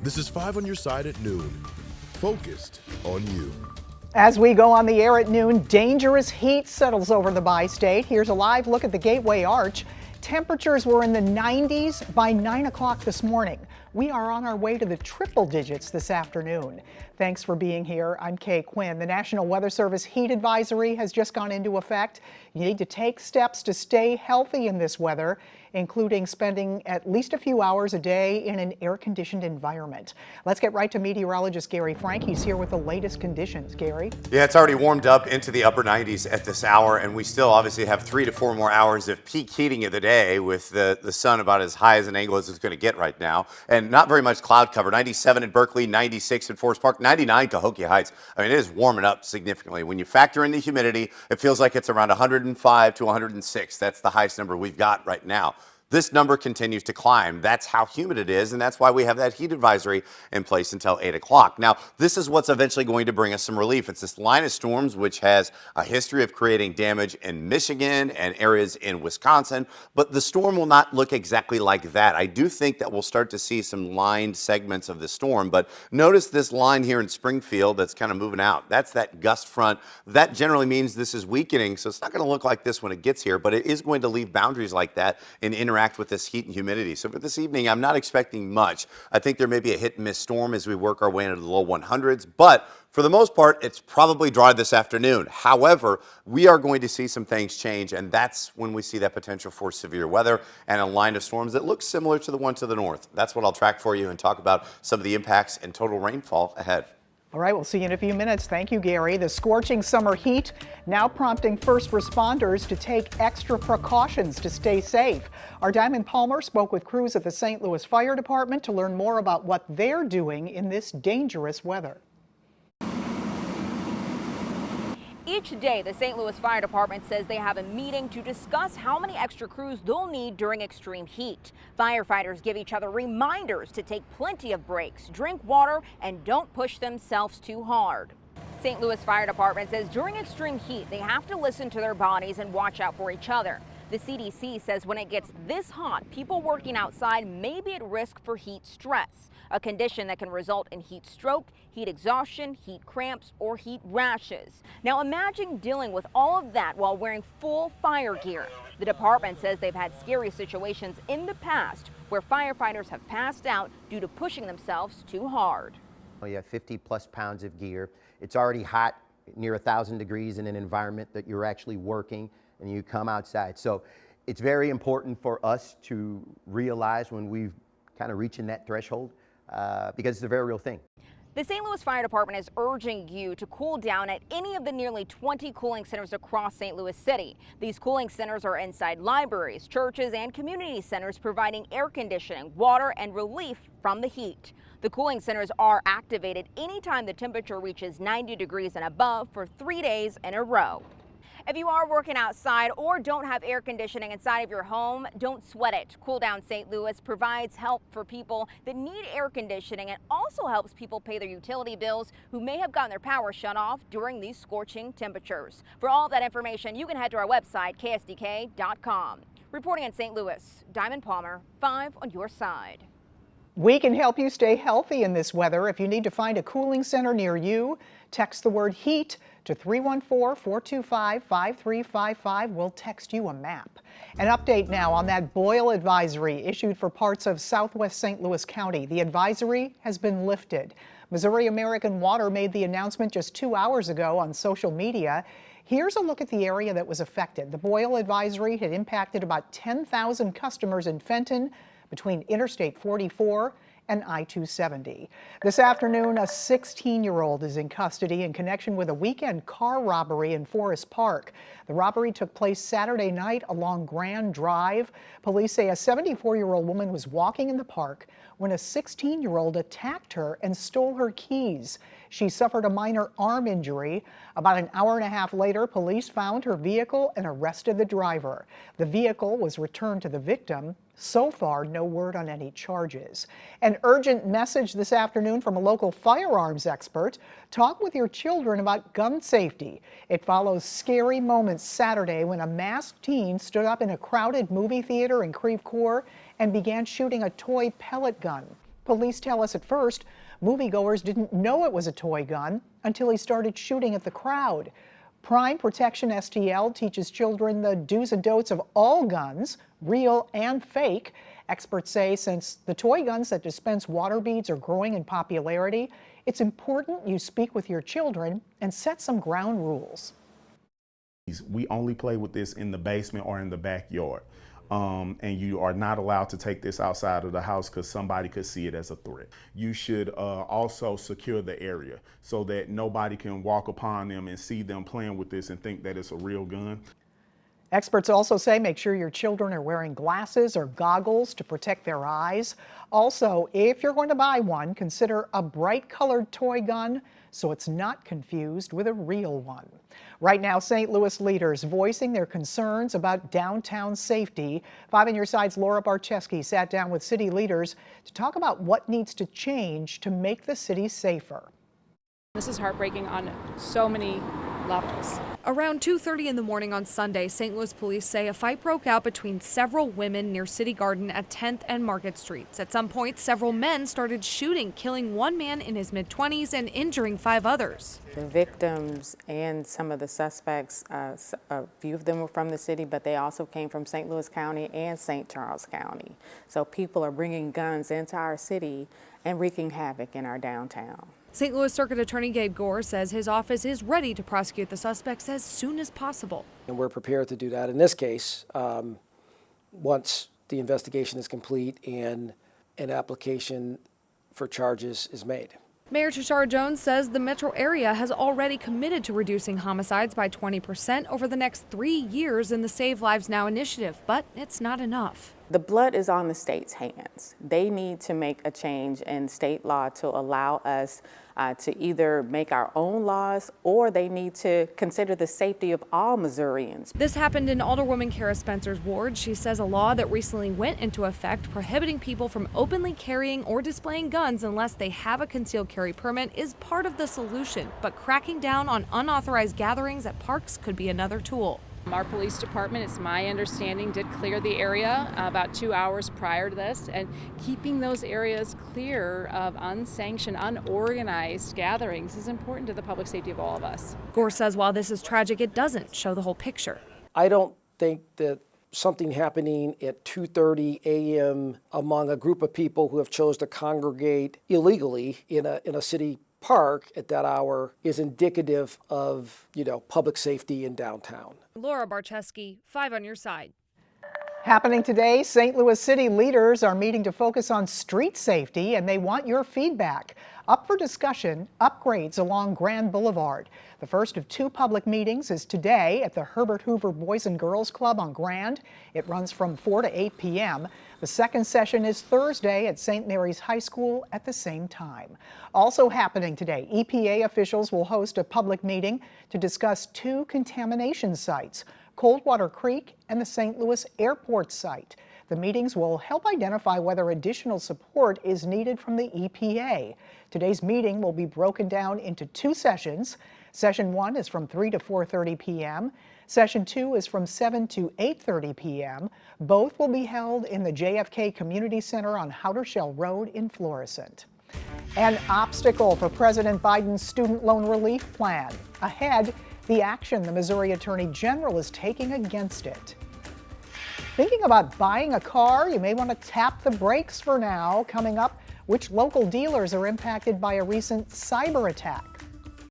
This is 5 on your side at noon. Focused on you. As we go on the air at noon, dangerous heat settles over the bi-state. Here's a live look at the Gateway Arch. Temperatures were in the 90s by 9 o'clock this morning. We are on our way to the triple digits this afternoon. Thanks for being here. I'm Kay Quinn. The National Weather Service heat advisory has just gone into effect. You need to take steps to stay healthy in this weather, including spending at least a few hours a day in an air-conditioned environment. Let's get right to meteorologist Gary Frank. He's here with the latest conditions. Gary? Yeah, it's already warmed up into the upper 90s at this hour, and we still obviously have 3 to 4 more hours of peak heating of the day with the sun about as high as an angle as it's going to get right now, and not very much cloud cover. 97 in Berkeley, 96 in Forest Park, 99 Cahokia Heights. I mean, it is warming up significantly. When you factor in the humidity, it feels like it's around 105 to 106. That's the highest number we've got right now. This number continues to climb. That's how humid it is, and that's why we have that heat advisory in place until 8 o'clock. Now, this is what's eventually going to bring us some relief. It's this line of storms which has a history of creating damage in Michigan and areas in Wisconsin, but the storm will not look exactly like that. I do think that we'll start to see some lined segments of the storm, but notice this line here in Springfield that's kind of moving out. That's that gust front. That generally means this is weakening, so it's not going to look like this when it gets here, but it is going to leave boundaries like that and interact with this heat and humidity. So for this evening, I'm not expecting much. I think there may be a hit and miss storm as we work our way into the low 100s, but for the most part, it's probably dry this afternoon. However, we are going to see some things change, and that's when we see that potential for severe weather and a line of storms that looks similar to the one to the north. That's what I'll track for you and talk about some of the impacts and total rainfall ahead. All right, we'll see you in a few minutes. Thank you, Gary. The scorching summer heat now prompting first responders to take extra precautions to stay safe. Our Diamond Palmer spoke with crews at the St. Louis Fire Department to learn more about what they're doing in this dangerous weather. Each day, the St. Louis Fire Department says they have a meeting to discuss how many extra crews they'll need during extreme heat. Firefighters give each other reminders to take plenty of breaks, drink water, and don't push themselves too hard. St. Louis Fire Department says during extreme heat, they have to listen to their bodies and watch out for each other. The CDC says when it gets this hot, people working outside may be at risk for heat stress, a condition that can result in heat stroke, heat exhaustion, heat cramps, or heat rashes. Now imagine dealing with all of that while wearing full fire gear. The department says they've had scary situations in the past where firefighters have passed out due to pushing themselves too hard. You have 50 plus pounds of gear. It's already hot, near 1,000 degrees in an environment that you're actually working, and you come outside. So it's very important for us to realize when we've kind of reaching that threshold because it's a very real thing. The St. Louis Fire Department is urging you to cool down at any of the nearly 20 cooling centers across St. Louis City. These cooling centers are inside libraries, churches, and community centers providing air conditioning, water, and relief from the heat. The cooling centers are activated anytime the temperature reaches 90 degrees and above for 3 days in a row. If you are working outside or don't have air conditioning inside of your home, don't sweat it. Cool Down St. Louis provides help for people that need air conditioning and also helps people pay their utility bills who may have gotten their power shut off during these scorching temperatures. For all that information, you can head to our website, ksdk.com. Reporting in St. Louis, Diamond Palmer, 5 on your side. We can help you stay healthy in this weather. If you need to find a cooling center near you, text the word HEAT to 314-425-5355. We'll text you a map. An update now on that boil advisory issued for parts of southwest St. Louis County. The advisory has been lifted. Missouri American Water made the announcement just 2 hours ago on social media. Here's a look at the area that was affected. The boil advisory had impacted about 10,000 customers in Fenton between Interstate 44 and I-270. This afternoon, a 16-year-old is in custody in connection with a weekend car robbery in Forest Park. The robbery took place Saturday night along Grand Drive. Police say a 74-year-old woman was walking in the park when a 16-year-old attacked her and stole her keys. She suffered a minor arm injury. About an hour and a half later, police found her vehicle and arrested the driver. The vehicle was returned to the victim. So far, no word on any charges. An urgent message this afternoon from a local firearms expert. Talk with your children about gun safety. It follows scary moments Saturday when a masked teen stood up in a crowded movie theater in Creve Coeur and began shooting a toy pellet gun. Police tell us at first, moviegoers didn't know it was a toy gun until he started shooting at the crowd. Prime Protection STL teaches children the do's and don'ts of all guns, real and fake. Experts say since the toy guns that dispense water beads are growing in popularity, it's important you speak with your children and set some ground rules. We only play with this in the basement or in the backyard. And you are not allowed to take this outside of the house because somebody could see it as a threat. You should also secure the area so that nobody can walk upon them and see them playing with this and think that it's a real gun. Experts also say make sure your children are wearing glasses or goggles to protect their eyes. Also, if you're going to buy one, consider a bright colored toy gun so it's not confused with a real one. Right now, St. Louis leaders voicing their concerns about downtown safety. 5 on Your Side's Laura Barczewski sat down with city leaders to talk about what needs to change to make the city safer. This is heartbreaking on so many levels. Around 2:30 in the morning on Sunday, St. Louis police say a fight broke out between several women near City Garden at 10th and Market Streets. At some point, several men started shooting, killing one man in his mid-20s and injuring 5 others. The victims and some of the suspects, a few of them were from the city, but they also came from St. Louis County and St. Charles County. So people are bringing guns into our city and wreaking havoc in our downtown. St. Louis Circuit Attorney Gabe Gore says his office is ready to prosecute the suspects as soon as possible. And we're prepared to do that in this case once the investigation is complete and an application for charges is made. Mayor Tashara Jones says the metro area has already committed to reducing homicides by 20% over the next 3 years in the Save Lives Now initiative, but it's not enough. The blood is on the state's hands. They need to make a change in state law to allow us to either make our own laws, or they need to consider the safety of all Missourians. This happened in Alderwoman Kara Spencer's ward. She says a law that recently went into effect prohibiting people from openly carrying or displaying guns unless they have a concealed carry permit is part of the solution, but cracking down on unauthorized gatherings at parks could be another tool. Our police department, it's my understanding, did clear the area about 2 hours prior to this, and keeping those areas clear of unsanctioned, unorganized gatherings is important to the public safety of all of us. Gore says while this is tragic, it doesn't show the whole picture. I don't think that something happening at 2:30 a.m. among a group of people who have chose to congregate illegally in a city park at that hour is indicative of, public safety in downtown. Laura Barczewski, 5 on Your Side. Happening today, St. Louis City leaders are meeting to focus on street safety, and they want your feedback. Up for discussion, upgrades along Grand Boulevard. The first of 2 public meetings is today at the Herbert Hoover Boys and Girls Club on Grand. It runs from 4 to 8 p.m. The second session is Thursday at St. Mary's High School at the same time. Also happening today, EPA officials will host a public meeting to discuss 2 contamination sites, Coldwater Creek and the St. Louis Airport site. The meetings will help identify whether additional support is needed from the EPA. Today's meeting will be broken down into 2 sessions. Session 1 is from 3 to 4:30 p.m. Session 2 is from 7 to 8:30 p.m. Both will be held in the JFK Community Center on Howdershell Road in Florissant. An obstacle for President Biden's student loan relief plan. Ahead, the action the Missouri Attorney General is taking against it. Thinking about buying a car? You may want to tap the brakes for now. Coming up, which local dealers are impacted by a recent cyber attack?